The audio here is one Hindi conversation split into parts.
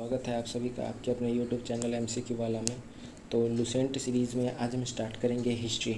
स्वागत है आप सभी का आपके अपने YouTube चैनल MCQ वाला में। तो लुसेंट सीरीज़ में आज हम स्टार्ट करेंगे हिस्ट्री।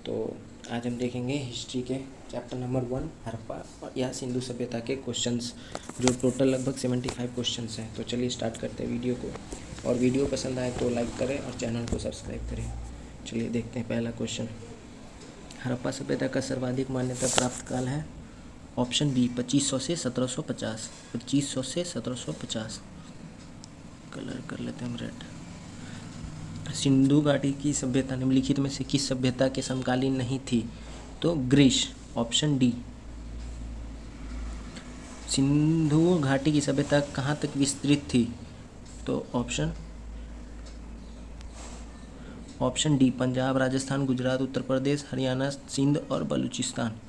तो आज हम देखेंगे हिस्ट्री के चैप्टर नंबर 1 हड़प्पा या सिंधु सभ्यता के क्वेश्चंस, जो टोटल लगभग 75 क्वेश्चंस हैं। तो चलिए स्टार्ट करते हैं वीडियो को, और वीडियो पसंद आए तो लाइक करें और चैनल को सब्सक्राइब करें। चलिए देखते हैं पहला क्वेश्चन। हड़प्पा सभ्यता का सर्वाधिक मान्यता प्राप्त काल है। ऑप्शन बी 2500 से 1750। 2500 से 1750। कलर कर लेते हैं हम रेड। सिंधु घाटी की सभ्यता निम्नलिखित में से किस सभ्यता के समकालीन नहीं थी? तो ग्रीस, ऑप्शन डी। सिंधु घाटी की सभ्यता कहाँ तक विस्तृत थी? तो ऑप्शन डी पंजाब, राजस्थान, गुजरात, उत्तर प्रदेश, हरियाणा, सिंध और बलूचिस्तान।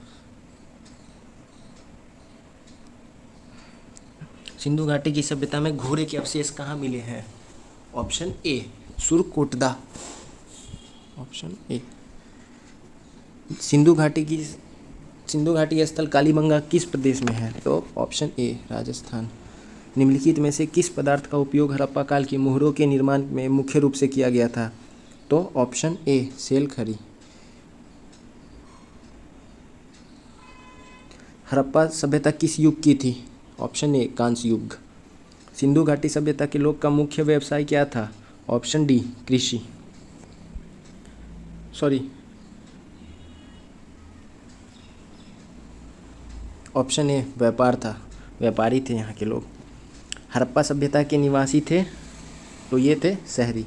सिंधु घाटी की सभ्यता में घोड़े के अवशेष कहाँ मिले हैं? Option A Surkotada, option A. Sindhu घाटी स्थल कालीबंगा किस प्रदेश में है? तो ऑप्शन ए राजस्थान। निम्नलिखित में से किस पदार्थ का उपयोग हड़प्पा काल की मोहरों के निर्माण में मुख्य रूप से किया गया था? तो ऑप्शन ए सेल खरी। हड़प्पा सभ्यता किस युग की थी? ऑप्शन ए कांस्य युग। सिंधु घाटी सभ्यता के लोग का मुख्य व्यवसाय क्या था? ऑप्शन डी कृषि। ऑप्शन ए व्यापार था, व्यापारी थे यहाँ के लोग। हड़प्पा सभ्यता के निवासी थे तो ये थे शहरी।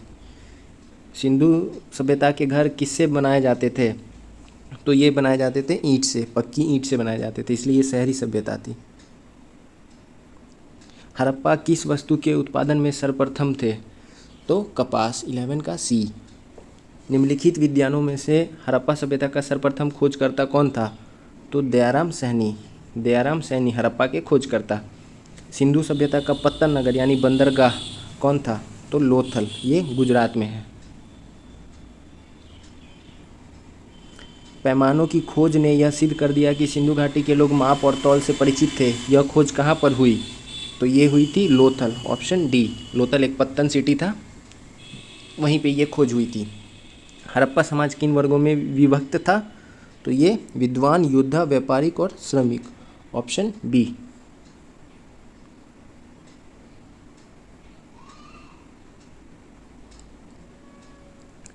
सिंधु सभ्यता के घर किससे बनाए जाते थे? तो ये बनाए जाते थे ईंट से, पक्की ईंट से बनाए जाते थे, इसलिए ये शहरी सभ्यता थी। हड़प्पा किस वस्तु के उत्पादन में सर्वप्रथम थे? तो कपास, 11 का सी। निम्नलिखित विद्वानों में से हड़प्पा सभ्यता का सर्वप्रथम खोजकर्ता कौन था? तो दयाराम सैनी हड़प्पा के खोजकर्ता। सिंधु सभ्यता का पत्तन नगर यानी बंदरगाह कौन था? तो लोथल, ये गुजरात में है। पैमानों की खोज ने यह सिद्ध कर दिया कि सिंधु घाटी के लोग माप और तौल से परिचित थे। यह खोज कहाँ पर हुई? तो ये हुई थी लोथल, ऑप्शन डी। लोथल एक पत्तन सिटी था, वहीं पे ये खोज हुई थी। हड़प्पा समाज किन वर्गों में विभक्त था? तो ये विद्वान, योद्धा, व्यापारिक और श्रमिक, ऑप्शन बी।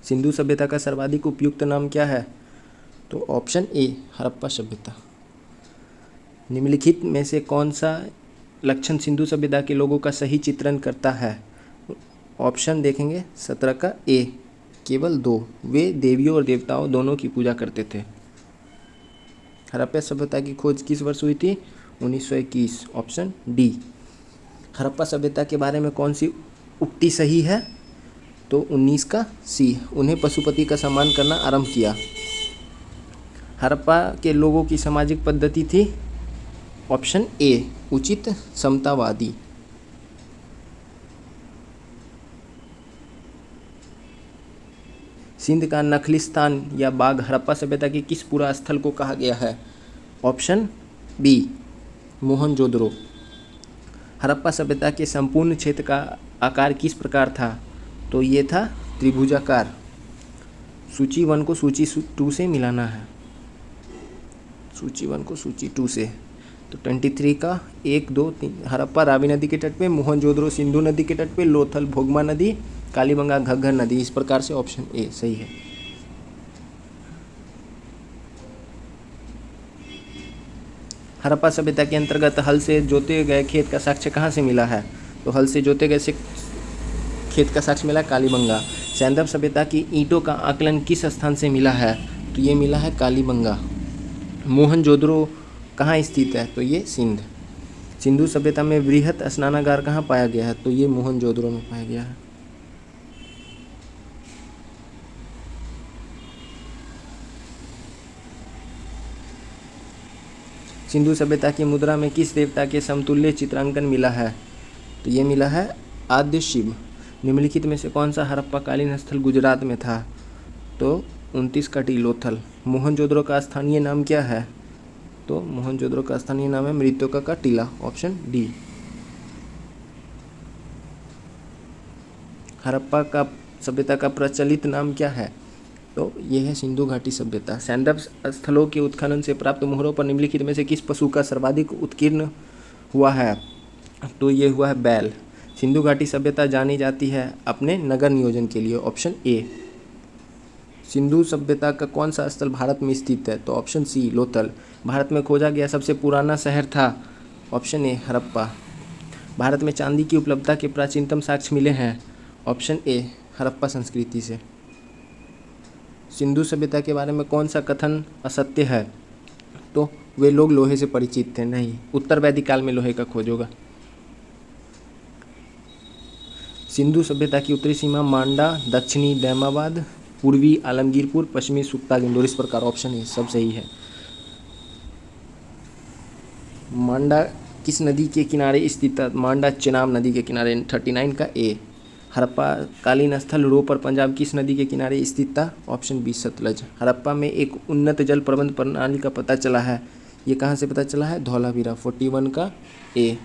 सिंधु सभ्यता का सर्वाधिक उपयुक्त नाम क्या है? तो ऑप्शन ए हड़प्पा सभ्यता। निम्नलिखित में से कौन सा लक्षण सिंधु सभ्यता के लोगों का सही चित्रण करता है? ऑप्शन देखेंगे 17 का ए, केवल 2। वे देवियों और देवताओं दोनों की पूजा करते थे। हड़प्पा सभ्यता की खोज किस वर्ष हुई थी? 1921, ऑप्शन डी। हड़प्पा सभ्यता के बारे में कौन सी उक्ति सही है? तो 19 का सी। उन्हें पशुपति का सम्मान करना आरंभ किया। हड़प्पा के लोगों की सामाजिक पद्धति थी? ऑप्शन ए उचित समतावादी। सिंध का नखलिस्तान या बाग हड़प्पा सभ्यता के किस पुरा स्थल को कहा गया है? Option B Mohenjodaro. हड़प्पा सभ्यता के संपूर्ण क्षेत्र का आकार किस प्रकार था? तो ये था त्रिभुजाकार। सूची 1 को सूची 2 से मिलाना है, सूची 1 को सूची 2 से। तो 23 का 1, 2, 3। हड़प्पा रावी नदी के तट पे, मोहनजोदड़ो सिंधु नदी के तट पे, लोथल भोगमा नदी, कालीबंगा घग्गर नदी। इस प्रकार से ऑप्शन ए सही है। हड़प्पा सभ्यता के अंतर्गत हल से जोते गए खेत का साक्ष्य कहाँ से मिला है? तो हल से जोते गए खेत का साक्ष्य मिला कालीबंगा। सैंधव सभ्यता की ईंटों का आकलन किस स्थान से मिला है? तो ये मिला है कालीबंगा। मोहनजोदड़ो कहाँ स्थित है? तो ये सिंध। सिंधु सभ्यता में वृहत स्नानागार कहाँ पाया गया है? तो ये मोहनजोदड़ो में पाया गया है। सिंधु सभ्यता की मुद्रा में किस देवता के समतुल्य चित्रांकन मिला है? तो ये मिला है आद्य शिव। निम्नलिखित में से कौन सा हड़प्पाकालीन स्थल गुजरात में था? तो 29 का टी लोथल। मोहनजोदड़ो का स्थानीय नाम क्या है? तो मोहनजोदड़ो का स्थानीय नाम है मृतका का टीला, ऑप्शन डी। हड़प्पा का सभ्यता का प्रचलित नाम क्या है? तो ये है सिंधु घाटी सभ्यता। सैंदव स्थलों के उत्खनन से प्राप्त मोहरों पर निम्नलिखित में से किस पशु का सर्वाधिक उत्कीर्ण हुआ है? तो ये हुआ है बैल। सिंधु घाटी सभ्यता जानी जाती है अपने नगर नियोजन के लिए। Option A. सिंधु सभ्यता का कौन सा स्थल भारत में स्थित है? तो ऑप्शन सी लोथल। भारत में खोजा गया सबसे पुराना शहर था? Option A Harappa. भारत में चांदी की उपलब्धता के प्राचीनतम साक्ष्य मिले हैं? ऑप्शन ए हड़प्पा संस्कृति से। सिंधु सभ्यता के बारे में कौन सा कथन असत्य है? तो वे लोग लोहे से परिचित थे। नहीं, उत्तर वैदिक काल में लोहे का खोज होगा। सिंधु सभ्यता की उत्तरी सीमा मांडा, दक्षिणी दैमाबाद, पूर्वी आलमगीरपुर, पश्चिमी सुक्ता गिंडोर। इस प्रकार ऑप्शन ए सब सही है। मांडा किस नदी के किनारे स्थित है? मांडा चेनाब नदी के किनारे। 39 का ए। हड़प्पा कालीन स्थल रोपर पंजाब किस नदी के किनारे स्थित था? Option B Sutlej. हड़प्पा में एक उन्नत जल प्रबंध प्रणाली का पता चला है। ये कहाँ से पता चला है? धौलावीरा। 41 का ए।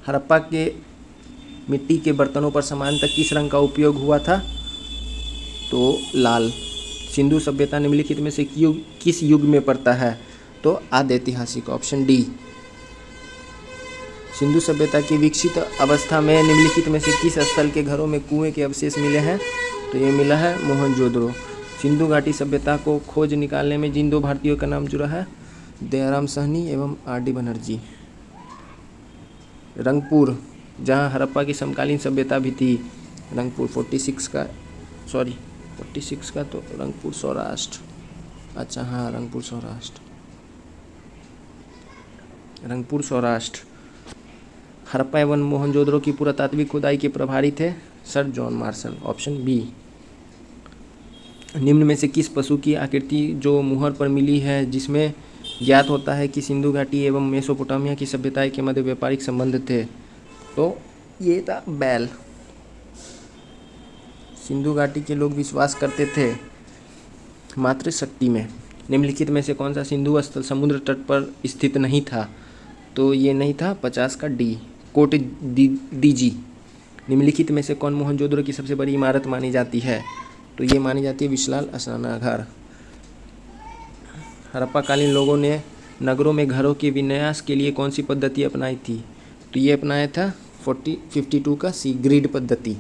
हड़प्पा के मिट्टी के बर्तनों पर सामान्यतः किस रंग का उपयोग हुआ था? तो लाल। सिंधु सभ्यता निम्नलिखित में से किस युग में पड़ता है? तो आद्य ऐतिहासिक। Option D. सिंधु सभ्यता की विकसित अवस्था में निम्नलिखित में से किस स्थल के घरों में कुएं के अवशेष मिले हैं? तो ये मिला है मोहनजोदड़ो। सिंधु घाटी सभ्यता को खोज निकालने में जिन दो भारतीयों का नाम जुड़ा है? दयाराम साहनी एवं आर.डी. बनर्जी। रंगपुर, जहाँ हड़प्पा की समकालीन सभ्यता भी थी। रंगपुर 46 का तो रंगपुर सौराष्ट्र। अच्छा हाँ, रंगपुर सौराष्ट्र। हड़प्पा एवं मोहनजोदड़ो की पुरातात्विक खुदाई के प्रभारी थे sir John Marshall. Option B. निम्न में से किस पशु की आकृति जो मुहर पर मिली है जिसमें ज्ञात होता है कि सिंधु घाटी एवं मेसोपोटामिया की सभ्यताएं के मध्य व्यापारिक संबंध थे? तो ये था बैल। सिंधु घाटी के लोग विश्वास करते थे मातृशक्ति में। निम्नलिखित में से कौन सा सिंधु स्थल समुद्र तट पर स्थित नहीं था? तो ये नहीं था 50 का डी। कोट दीजी। निम्नलिखित में से कौन मोहनजोदड़ो की सबसे बड़ी इमारत मानी जाती है? तो ये मानी जाती है विशाल स्नानागार। हड़प्पाकालीन लोगों ने नगरों में घरों के विन्यास के लिए कौन सी पद्धति अपनाई थी? तो ये अपनाया था 52 का सी, ग्रिड पद्धति।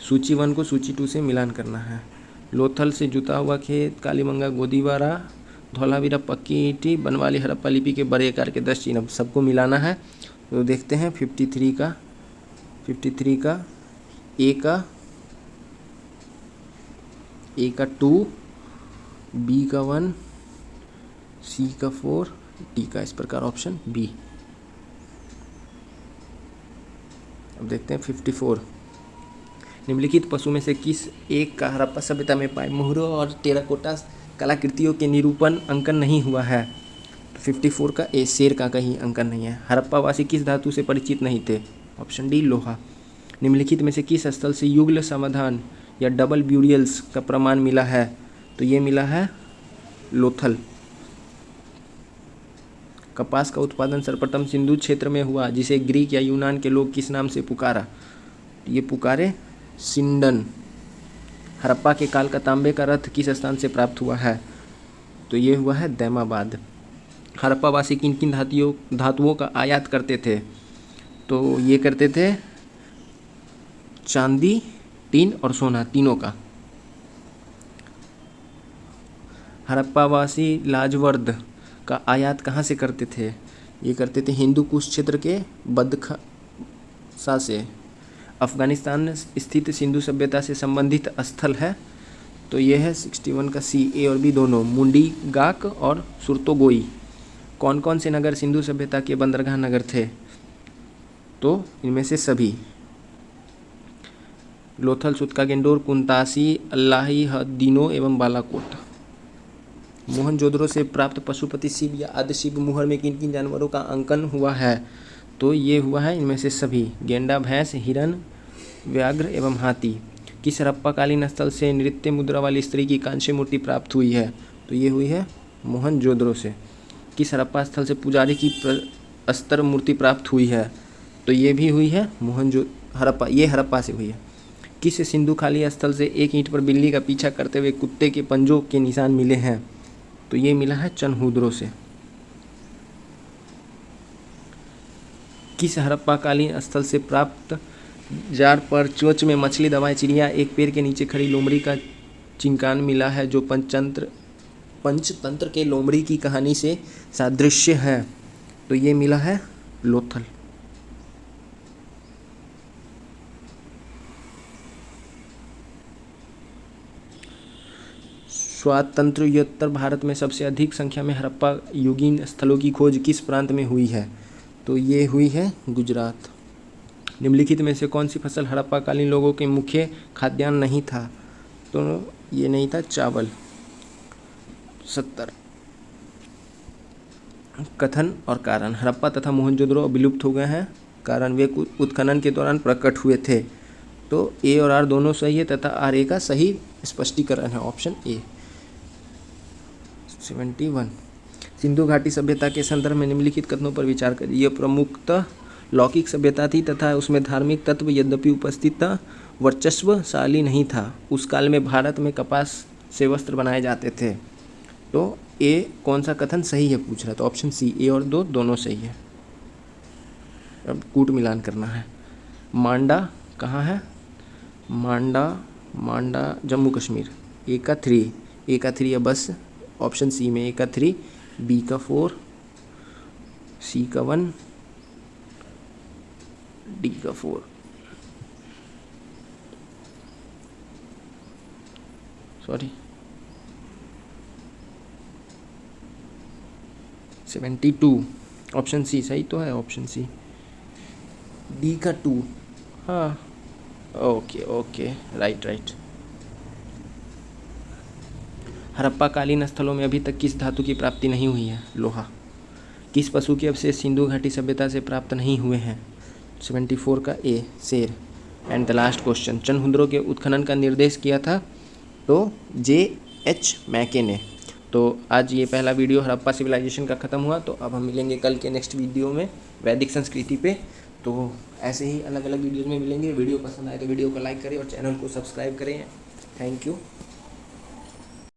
सूची 1 को सूची 2 से मिलान करना है। लोथल से जुता हुआ खेत, कालीमंगा गोदीवारा, धौलावीरा पक्की ईंटी, बनवाली हड़प्पा लिपि के बड़े आकार के 10 चिन्ह, सबको मिलाना है। तो देखते हैं 53 का ए का 2, बी का 1, सी का 4, डी का। इस प्रकार ऑप्शन बी। अब देखते हैं 54। निम्नलिखित पशु में से किस एक का हड़प्पा सभ्यता में पाए मोहरों और टेराकोटा कलाकृतियों के निरूपण अंकन नहीं हुआ है? 54 का ए, शेर का कहीं अंकन नहीं है। हड़प्पा वासी किस धातु से परिचित नहीं थे? ऑप्शन डी लोहा। निम्नलिखित में से किस स्थल से युगल समाधान या डबल ब्यूरियल्स का प्रमाण मिला है? तो ये मिला है लोथल। कपास का उत्पादन सर्वप्रथम सिंधु क्षेत्र में हुआ जिसे ग्रीक या यूनान के लोग किस नाम से पुकारा? ये पुकारे सिंडन। हड़प्पा के काल का तांबे का रथ किस स्थान से प्राप्त हुआ है? तो ये हुआ है दैमाबाद। हड़प्पा वासी किन किन धातुओं का आयात करते थे? तो ये करते थे चांदी, टीन और सोना, तीनों का। हड़प्पा वासी लाजवर्द का आयात कहाँ से करते थे? ये करते थे हिंदू कुश क्षेत्र के बदखसा से। अफगानिस्तान स्थित सिंधु सभ्यता से संबंधित स्थल है? तो ये है 61 का सी, ए और बी दोनों, मुंडी गाक और सुरतोगोई। कौन कौन से नगर सिंधु सभ्यता के बंदरगाह नगर थे? तो इनमें से सभी। लोथल, सुत्का गेंडोर, कुंतासी, अल्लाही, हदीनो एवं बालाकोट। मोहनजोदड़ो से प्राप्त पशुपति शिव या आदि शिव मुहर में किन किन जानवरों का अंकन हुआ है? तो ये हुआ है इनमें से सभी, गेंडा, भैंस, हिरन, व्याघ्र एवं हाथी। किस हड़प्पाकालीन स्थल से नृत्य मुद्रा वाली स्त्री की कांस्य मूर्ति प्राप्त हुई है? तो ये हुई है मोहनजोदड़ो से। किस हड़प्पा स्थल से पुजारी की प्रस्तर मूर्ति प्राप्त हुई है? तो ये भी हुई है हड़प्पा, ये हड़प्पा से हुई है। किस सिंधु खाली स्थल से एक ईंट पर बिल्ली का पीछा करते हुए कुत्ते के पंजों के निशान मिले हैं? तो ये मिला है चनहुद्रो से। किस हड़प्पाकालीन स्थल से प्राप्त जार पर चोंच में मछली दबाए चिड़िया एक पेड़ के नीचे खड़ी लोमड़ी का चिंकान मिला है जो पंचतंत्र के लोमड़ी की कहानी से सादृश्य है? तो ये मिला है लोथल। स्वातंत्र्योत्तर भारत में सबसे अधिक संख्या में हड़प्पा युगीन स्थलों की खोज किस प्रांत में हुई है? तो ये हुई है गुजरात। निम्नलिखित में से कौन सी फसल हड़प्पाकालीन लोगों के मुख्य खाद्यान्न नहीं था? तो ये नहीं था चावल। 70। कथन और कारण। हड़प्पा तथा मोहनजोदड़ो विलुप्त हो गए हैं, कारण वे उत्खनन के दौरान प्रकट हुए थे। तो ए और आर दोनों सही है तथा आर ए का सही स्पष्टीकरण है, ऑप्शन ए। 71। सिंधु घाटी सभ्यता के संदर्भ में निम्नलिखित कथनों पर विचार करिए। यह प्रमुखतः लौकिक सभ्यता थी तथा उसमें धार्मिक तत्व यद्यपि उपस्थित था, वर्चस्वशाली नहीं था। उस काल में भारत में कपास से वस्त्र बनाए जाते थे। तो ए कौन सा कथन सही है पूछ रहा, तो ऑप्शन सी, ए और दो दोनों सही है। अब कूट मिलान करना है। मांडा कहाँ है? मांडा जम्मू कश्मीर। ए का 3 है बस, ऑप्शन सी में ए का 3, बी का 4, सी का 1, डी का 4। सॉरी 72, ऑप्शन सी सही तो है, ऑप्शन सी। डी का 2, हाँ ओके राइट। हड़प्पाकालीन स्थलों में अभी तक किस धातु की प्राप्ति नहीं हुई है? लोहा। किस पशु के अवशेष सिंधु घाटी सभ्यता से प्राप्त नहीं हुए हैं? 74 का ए, शेर। And the last question, Chanhudaro के उत्खनन का निर्देश किया था? तो J.H. मैके ने। तो आज ये पहला वीडियो हड़प्पा सिविलाइजेशन का ख़त्म हुआ। तो अब हम मिलेंगे कल के नेक्स्ट वीडियो में वैदिक संस्कृति पे। तो ऐसे ही अलग अलग वीडियोज़ में मिलेंगे। वीडियो पसंद आए तो वीडियो को लाइक करें और चैनल को सब्सक्राइब करें। Thank you.